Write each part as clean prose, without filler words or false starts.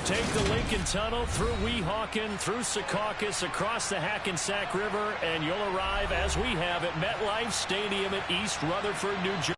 Take the Lincoln Tunnel through Weehawken, through Secaucus, across the Hackensack River, and you'll arrive, as we have, at MetLife Stadium at East Rutherford, New Jersey.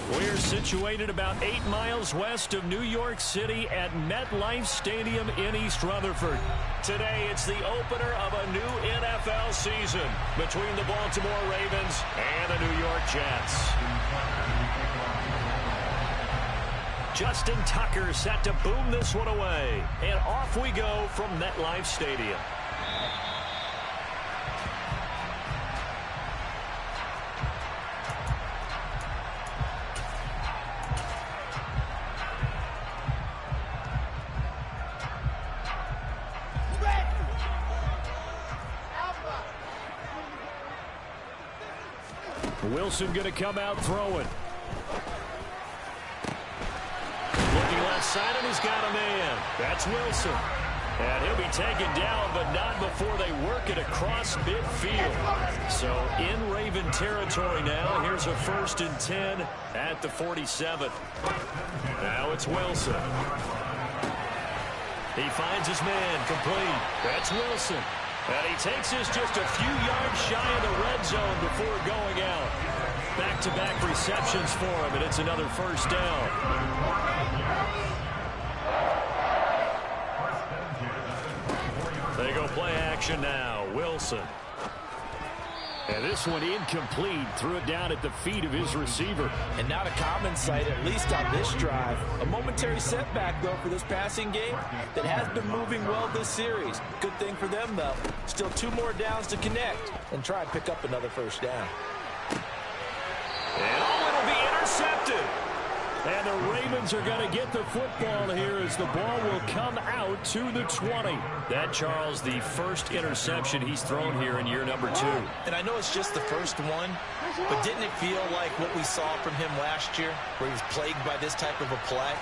We're situated about 8 miles west of New York City at MetLife Stadium in East Rutherford. Today, it's the opener of a new NFL season between the Baltimore Ravens and the New York Jets. Justin Tucker set to boom this one away. And off we go from MetLife Stadium. Wilson going to come out throwing. Looking left side, and he's got a man. That's Wilson. And he'll be taken down, but not before they work it across midfield. So in Raven territory now. Here's a 1st and 10 at the 47. Now it's Wilson. He finds his man complete. That's Wilson. And he takes this just a few yards shy of the red zone before going out. Back-to-back receptions for him, and it's another 1st down. They go play action now. Wilson. And this one incomplete. Threw it down at the feet of his receiver. And not a common sight, at least on this drive. A momentary setback, though, for this passing game that has been moving well this series. Good thing for them, though. Still 2 more downs to connect and try and pick up another 1st down. And it'll be intercepted. And the Ravens are going to get the football here as the ball will come out to the 20. That, Charles, the 1st interception he's thrown here in year number 2. And I know it's just the 1st one, but didn't it feel like what we saw from him last year, where he was plagued by this type of a play?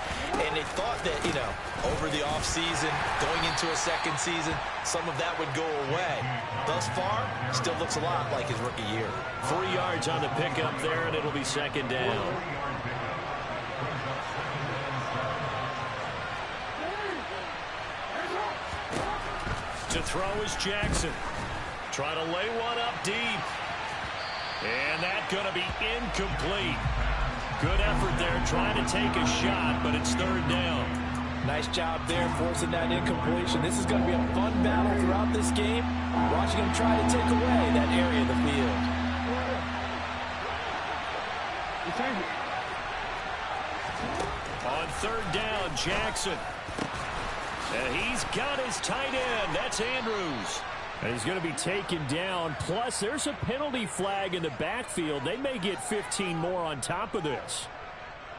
And they thought that, you know, over the offseason, going into a 2nd season, some of that would go away. Thus far, still looks a lot like his rookie year. 3 yards on the pickup there, and it'll be 2nd down. To throw is Jackson. Trying to lay one up deep. And that's going to be incomplete. Good effort there trying to take a shot, but it's 3rd down. Nice job there forcing that incompletion. This is going to be a fun battle throughout this game. Watching him try to take away that area of the field. On third down, Jackson. And he's got his tight end. That's Andrews. And he's going to be taken down. Plus, there's a penalty flag in the backfield. They may get 15 more on top of this.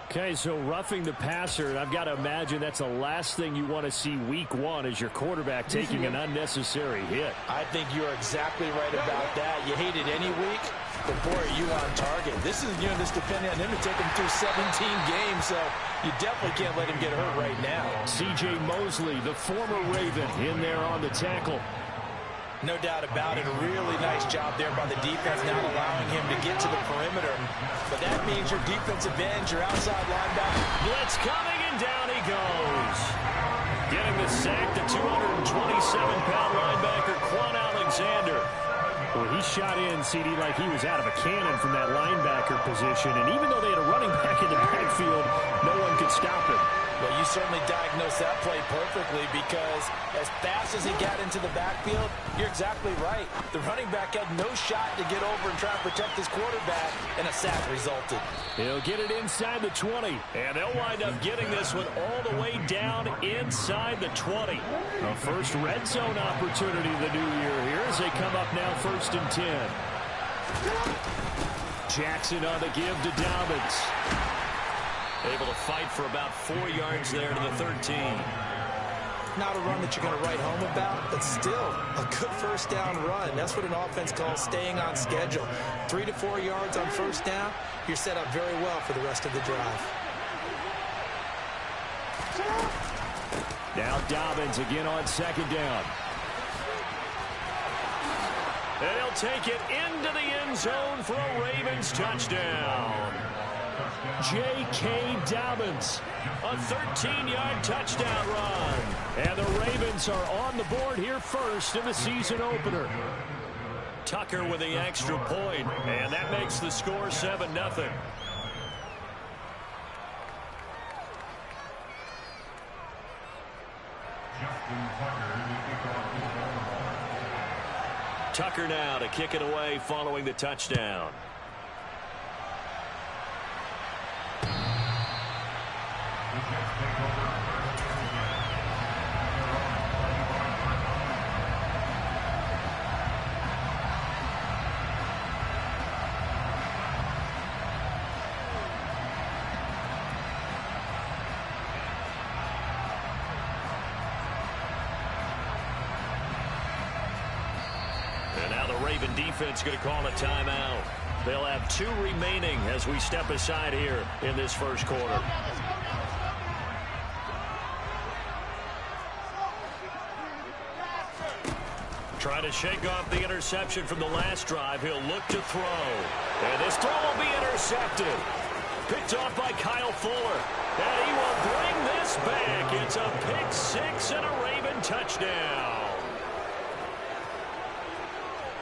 Okay, so roughing the passer, and I've got to imagine that's the last thing you want to see week one as your quarterback taking an unnecessary hit. I think you're exactly right about that. You hate it any week, but boy, are you on target. This is, this depending on him to take him through 17 games, so you definitely can't let him get hurt right now. C.J. Mosley, the former Raven, in there on the tackle. No doubt about it. A really nice job there by the defense, not allowing him to get to the perimeter. But that means your defensive end, your outside linebacker. Blitz coming, and down he goes. Getting the sack, the 227-pound linebacker, Quan Alexander. Well, he shot in, CD, like he was out of a cannon from that linebacker position. And even though they had a running back in the backfield, no one could stop him. Well, you certainly diagnosed that play perfectly because as fast as he got into the backfield, you're exactly right. The running back had no shot to get over and try and protect his quarterback, and a sack resulted. He'll get it inside the 20, and they'll wind up getting this one all the way down inside the 20. A first red zone opportunity of the new year here as they come up now 1st and 10. Jackson on the give to Dobbins. Able to fight for about 4 yards there to the 13. Not a run that you're going to write home about, but still a good first down run. That's what an offense calls staying on schedule. 3 to 4 yards on first down, you're set up very well for the rest of the drive. Now Dobbins again on 2nd down. And he'll take it into the end zone for a Ravens touchdown. J.K. Dobbins, a 13-yard touchdown run. And the Ravens are on the board here first in the season opener. Tucker with the extra point, and that makes the score 7-0. Tucker now to kick it away following the touchdown. And now the Raven defense going to call a timeout. They'll have 2 remaining as we step aside here in this first quarter. Trying to shake off the interception from the last drive. He'll look to throw. And this throw will be intercepted. Picked off by Kyle Fuller. And he will bring this back. It's a pick 6 and a Raven touchdown.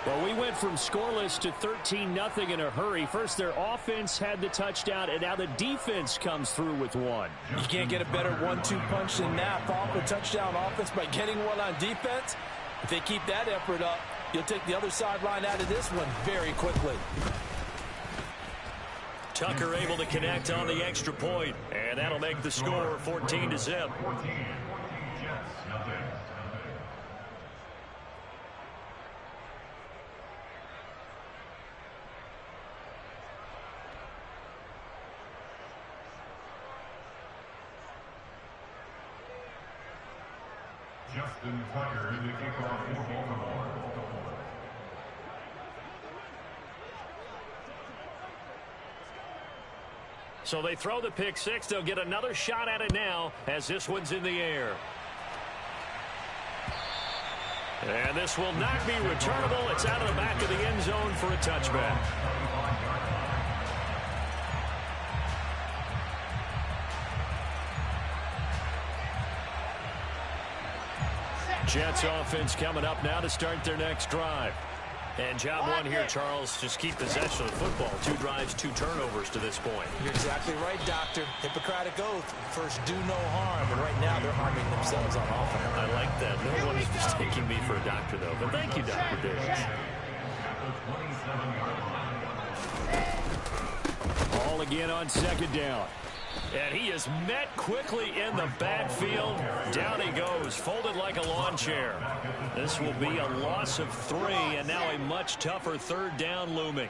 Well, we went from scoreless to 13-0 in a hurry. First, their offense had the touchdown, and now the defense comes through with one. You can't get a better 1-2 punch than that. Follow up a touchdown offense by getting one on defense. If they keep that effort up, you'll take the other sideline out of this one very quickly. Tucker able to connect on the extra point, and that'll make the score 14-0. Justin Tucker in the kickoff for Baltimore. So they throw the pick 6. They'll get another shot at it now as this one's in the air. And this will not be returnable. It's out of the back of the end zone for a touchback. Jets offense coming up now to start their next drive. And job one here, Charles, just keep possession of the football. 2 drives, 2 turnovers to this point. You're exactly right, Doctor. Hippocratic oath. First, do no harm. And right now, they're harming themselves on offense. I like that. No one is mistaking me for a doctor, though. But thank you, Dr. Davis. Ball again on second down. And he is met quickly in the backfield. Down he goes, folded like a lawn chair. This will be a loss of 3, and now a much tougher third down looming.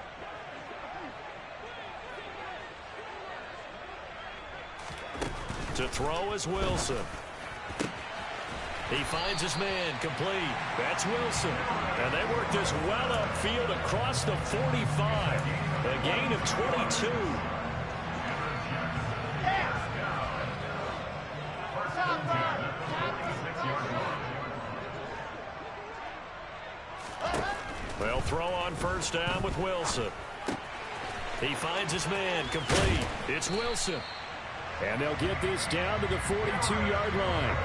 To throw is Wilson. He finds his man complete. That's Wilson. And they work this well upfield across the 45. A gain of 22. They'll throw on first down with Wilson. He finds his man complete. It's Wilson. And they'll get this down to the 42-yard line.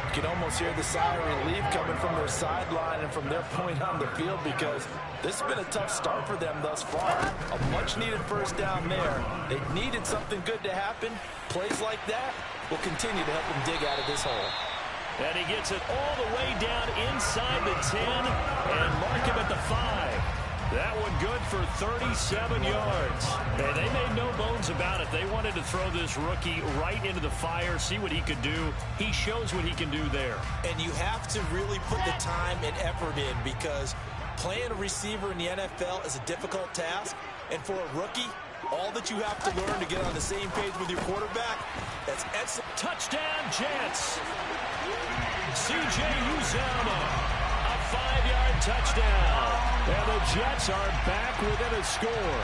You can almost hear the sigh of relief coming from their sideline and from their point on the field, because this has been a tough start for them thus far. A much-needed first down there. They needed something good to happen. Plays like that will continue to help them dig out of this hole. And he gets it all the way down inside the 10 and mark him at the 5. That one good for 37 yards. Hey, they made no bones about it. They wanted to throw this rookie right into the fire, see what he could do. He shows what he can do there. And you have to really put the time and effort in, because playing a receiver in the NFL is a difficult task. And for a rookie, all that you have to learn to get on the same page with your quarterback, that's excellent. Touchdown, Jets. C.J. Uzomah, a 5-yard touchdown. And the Jets are back within a score.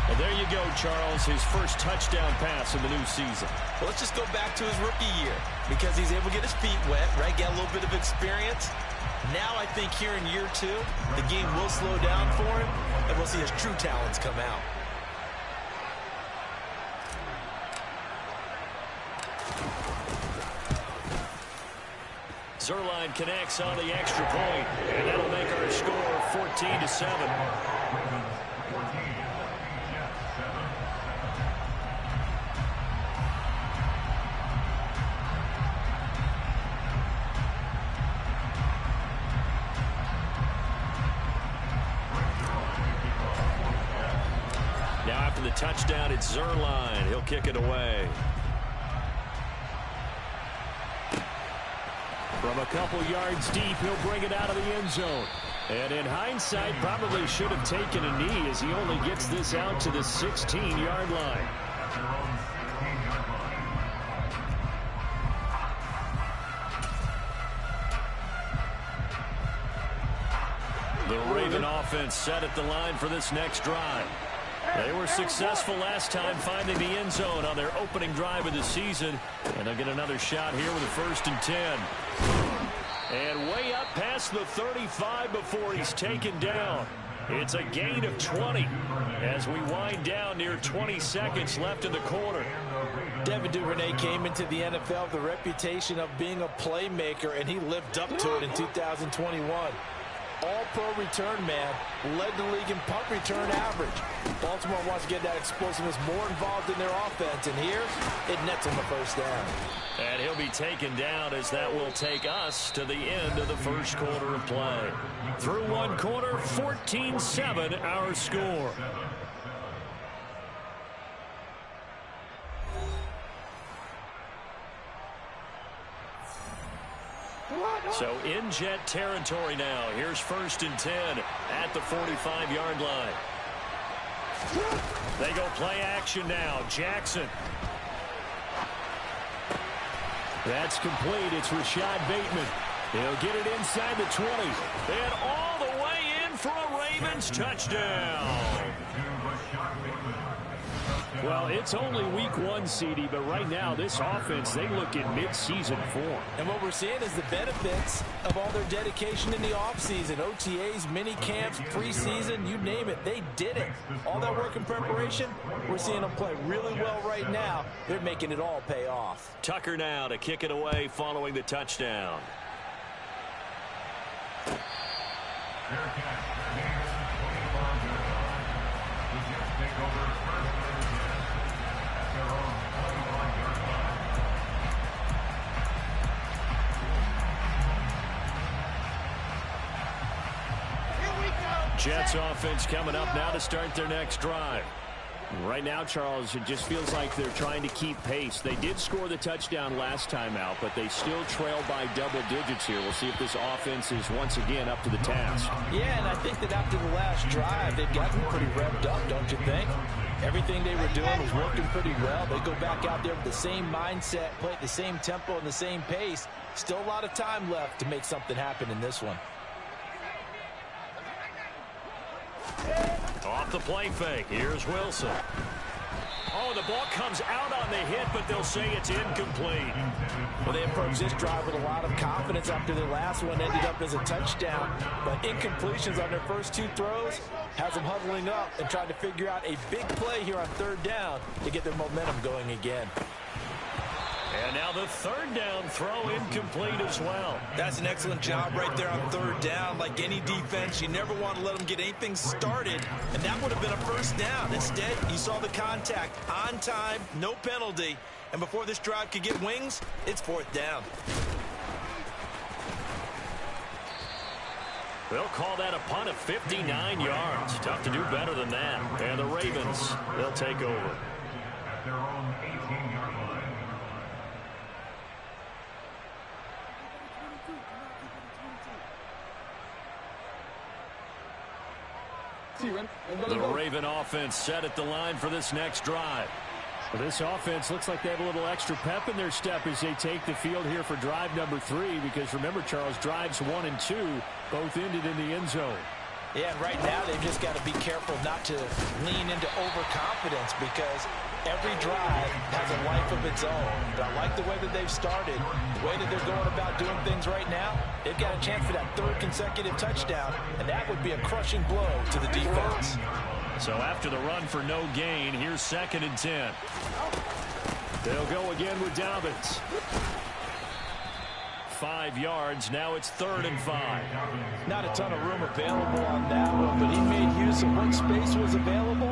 Well, there you go, Charles, his first touchdown pass of the new season. Well, let's just go back to his rookie year, because he's able to get his feet wet, right? Get a little bit of experience. Now I think here in year 2, the game will slow down for him, and we'll see his true talents come out. Zuerlein connects on the extra point, and that'll make our score 14-7. Now after the touchdown, it's Zuerlein. He'll kick it away. From a couple yards deep, he'll bring it out of the end zone. And in hindsight, probably should have taken a knee, as he only gets this out to the 16-yard line. The Raven offense set at the line for this next drive. They were successful last time finding the end zone on their opening drive of the season. And they'll get another shot here with a 1st and 10. And way up past the 35 before he's taken down. It's a gain of 20 as we wind down near 20 seconds left in the quarter. Devin Duvernay came into the NFL with the reputation of being a playmaker, and he lived up to it in 2021. All-pro return man, led the league in punt return average. Baltimore wants to get that explosiveness more involved in their offense, and here it nets him the first down. And he'll be taken down, as that will take us to the end of the first quarter of play. Through one quarter, 14-7 our score. So in Jet territory now. Here's 1st and 10 at the 45-yard line. They go play action now. Jackson. That's complete. It's Rashad Bateman. He'll get it inside the 20. And all the way in for a Ravens touchdown. Well, it's only week 1, CD, but right now this offense, they look in mid-season form. And what we're seeing is the benefits of all their dedication in the offseason. OTAs, mini camps, preseason, you name it, they did it. All that work in preparation, we're seeing them play really well right now. They're making it all pay off. Tucker now to kick it away following the touchdown. Jets offense coming up now to start their next drive. Right now, Charles, it just feels like they're trying to keep pace. They did score the touchdown last time out, but they still trail by double digits here. We'll see if this offense is once again up to the task. Yeah, and I think that after the last drive, they've gotten pretty revved up, don't you think? Everything they were doing was working pretty well. They go back out there with the same mindset, play at the same tempo and the same pace. Still a lot of time left to make something happen in this one. Off the play fake. Here's Wilson. Oh, the ball comes out on the hit, but they'll say it's incomplete. Well, they approached this drive with a lot of confidence after their last one ended up as a touchdown. But incompletions on their first two throws has them huddling up and trying to figure out a big play here on third down to get their momentum going again. And now the third down throw incomplete as well. That's an excellent job right there on third down. Like any defense, you never want to let them get anything started, and that would have been a first down. Instead, you saw the contact on time, no penalty, and before this drive could get wings, it's fourth down. They'll call that a punt of 59 yards. Tough to do better than that. And the Ravens, they'll take over. At their own 18-yard line. The Raven offense set at the line for this next drive. Well, this offense looks like they have a little extra pep in their step as they take the field here for drive number 3, because remember, Charles, drives 1 and 2 both ended in the end zone. Yeah, and right now they've just got to be careful not to lean into overconfidence, because every drive has a life of its own. But I like the way that they've started, the way that they're going about doing things right now. They've got a chance for that third consecutive touchdown, and that would be a crushing blow to the defense. So after the run for no gain, here's 2nd and 10. They'll go again with Dobbins. 5 yards. Now it's 3rd and 5. Not a ton of room available on that one, but he made use of what space was available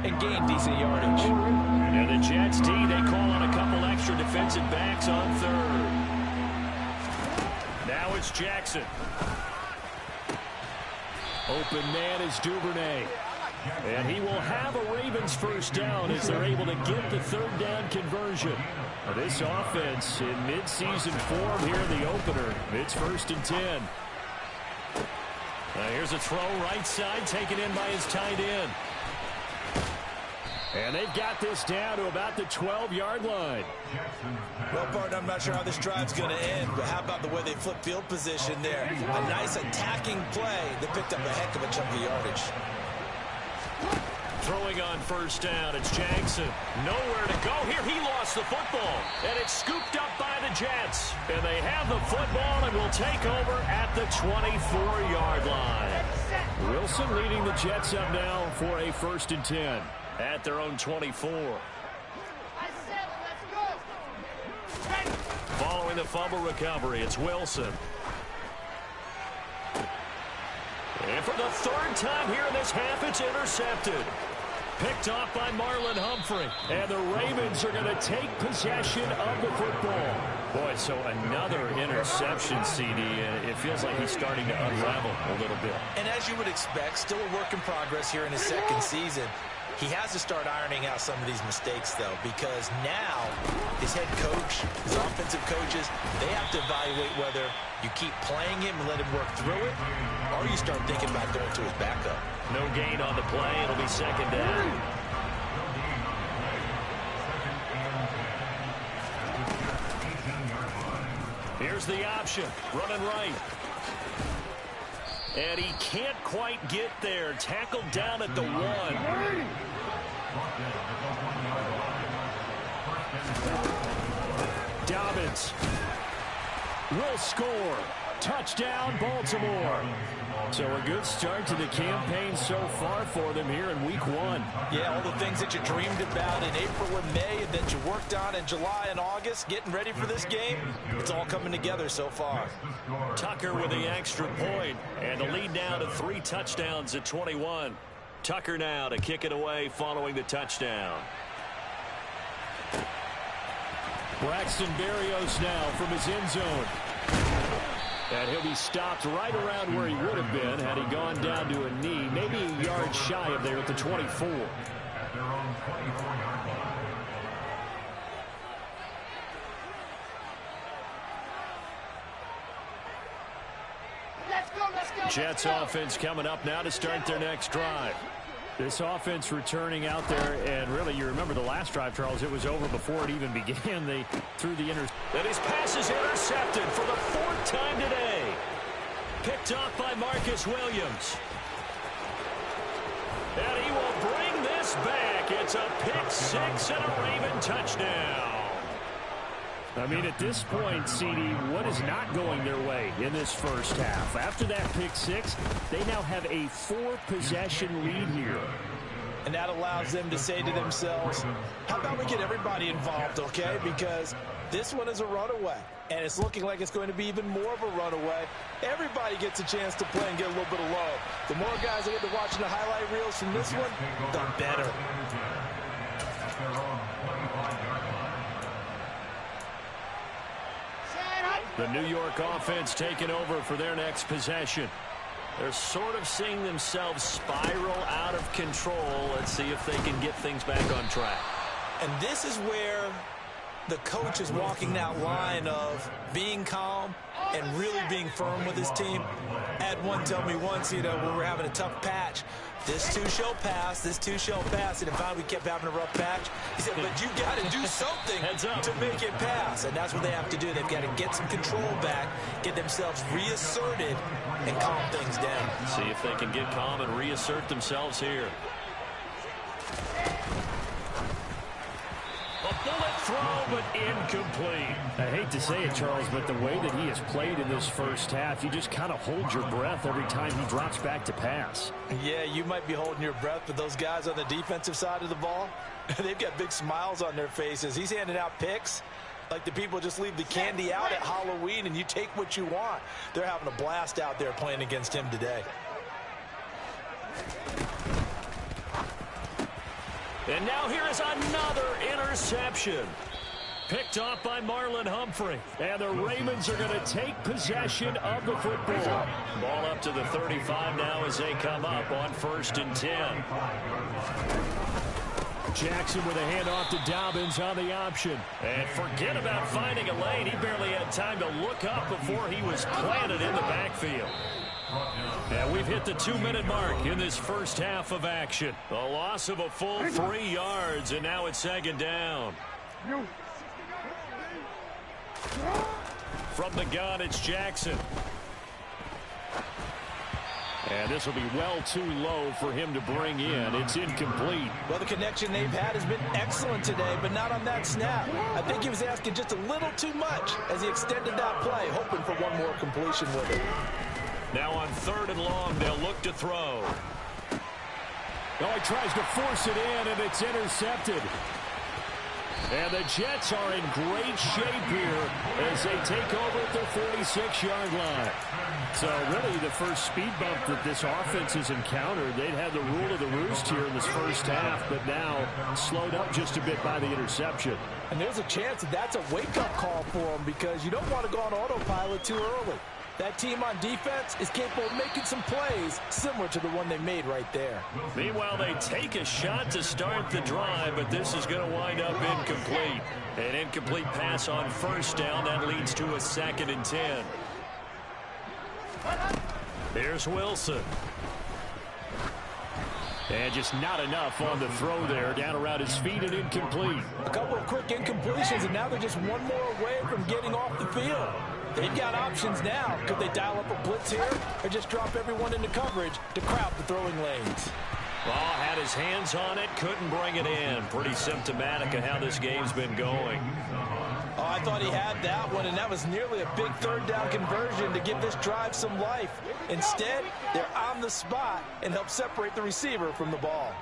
and gained decent yardage. And the Jets D, they call on a couple extra defensive backs on 3rd. Now it's Jackson. Open man is Duvernay. And he will have a Ravens first down as they're able to get the third down conversion. This offense in midseason form here in the opener. It's 1st and 10. Here's a throw right side taken in by his tight end. And they've got this down to about the 12-yard line. Well, partner, I'm not sure how this drive's going to end, but how about the way they flip field position there? A nice attacking play that picked up a heck of a chunk of yardage. Throwing on first down, it's Jackson. Nowhere to go here. He lost the football, and it's scooped up by the Jets. And they have the football and will take over at the 24-yard line. Wilson leading the Jets up now for a 1st and 10 at their own 24. Following the fumble recovery, it's Wilson. And for the 3rd time here in this half, it's intercepted. Picked off by Marlon Humphrey. And the Ravens are going to take possession of the football. Boy, so another interception, CD. It feels like he's starting to unravel a little bit. And as you would expect, still a work in progress here in his 2nd season. He has to start ironing out some of these mistakes, though, because now his head coach, his offensive coaches, they have to evaluate whether you keep playing him and let him work through it, or you start thinking about going to his backup. No gain on the play. It'll be 2nd down. Here's the option. Running right. And he can't quite get there. Tackled down at the 1. Dobbins will score. Touchdown, Baltimore. So a good start to the campaign so far for them here in week 1. Yeah, all the things that you dreamed about in April and May and that you worked on in July and August, getting ready for this game, it's all coming together so far. Tucker with the extra point, and the lead now to 3 touchdowns at 21. Tucker now to kick it away following the touchdown. Braxton Berrios now from his end zone. And he'll be stopped right around where he would have been had he gone down to a knee, maybe a yard shy of there at the 24. At their own 24-yard line. Jets offense coming up now to start their next drive. This offense returning out there, and really, you remember the last drive, Charles, it was over before it even began. They threw the And his pass is intercepted for the 4th time today. Picked off by Marcus Williams. And he will bring this back. It's a pick six and a Raven touchdown. I mean, at this point, CD, what is not going their way in this first half? After that pick six, they now have a 4-possession lead here. And that allows them to say to themselves, how about we get everybody involved, okay? Because this one is a runaway, and it's looking like it's going to be even more of a runaway. Everybody gets a chance to play and get a little bit of love. The more guys that get to watching the highlight reels from this one, the better. At their own 25-yard line. The New York offense taking over for their next possession. They're sort of seeing themselves spiral out of control. Let's see if they can get things back on track. And this is where the coach is walking that line of being calm and really being firm with his team. I had one tell me once, when we're having a tough patch, this too shall pass, this too shall pass. And if we kept having a rough patch, he said, but you got to do something to make it pass. And that's what they have to do. They've got to get some control back, get themselves reasserted, and calm things down. See if they can get calm and reassert themselves here. A bullet throw, but incomplete. I hate to say it, Charles, but the way that he has played in this first half, you just kind of hold your breath every time he drops back to pass. Yeah, you might be holding your breath, but those guys on the defensive side of the ball, they've got big smiles on their faces. He's handing out picks like the people just leave the candy out at Halloween and you take what you want. They're having a blast out there playing against him today. And now here is another interception. Picked off by Marlon Humphrey. And the Ravens are going to take possession of the football. Ball up to the 35 now as they come up on 1st and 10. Jackson with a handoff to Dobbins on the option. And forget about finding a lane. He barely had time to look up before he was planted in the backfield. And we've hit the 2-minute mark in this first half of action. A loss of a full 3 yards, and now it's 2nd down. From the gun, it's Jackson. And this will be well too low for him to bring in. It's incomplete. Well, the connection they've had has been excellent today, but not on that snap. I think he was asking just a little too much as he extended that play, hoping for one more completion with it. Now on 3rd and long, they'll look to throw. Oh, he tries to force it in, and it's intercepted. And the Jets are in great shape here as they take over at their 46-yard line. So really the first speed bump that this offense has encountered, they'd had the rule of the roost here in this first half, but now slowed up just a bit by the interception. And there's a chance that that's a wake-up call for them because you don't want to go on autopilot too early. That team on defense is capable of making some plays similar to the one they made right there. Meanwhile, they take a shot to start the drive, but this is going to wind up incomplete. An incomplete pass on 1st down. That leads to a 2nd and 10. Here's Wilson. And just not enough on the throw there. Down around his feet and incomplete. A couple of quick incompletions, and now they're just one more away from getting off the field. They've got options now. Could they dial up a blitz here or just drop everyone into coverage to crowd the throwing lanes? Ball had his hands on it, couldn't bring it in. Pretty symptomatic of how this game's been going. Oh, I thought he had that one, and that was nearly a big 3rd down conversion to give this drive some life. Instead, they're on the spot and help separate the receiver from the ball.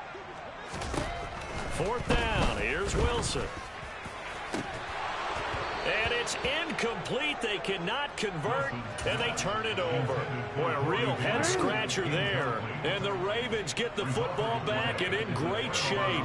4th down. Here's Wilson. And it's incomplete. They cannot convert, and they turn it over. Boy, a real head-scratcher there. And the Ravens get the football back and in great shape.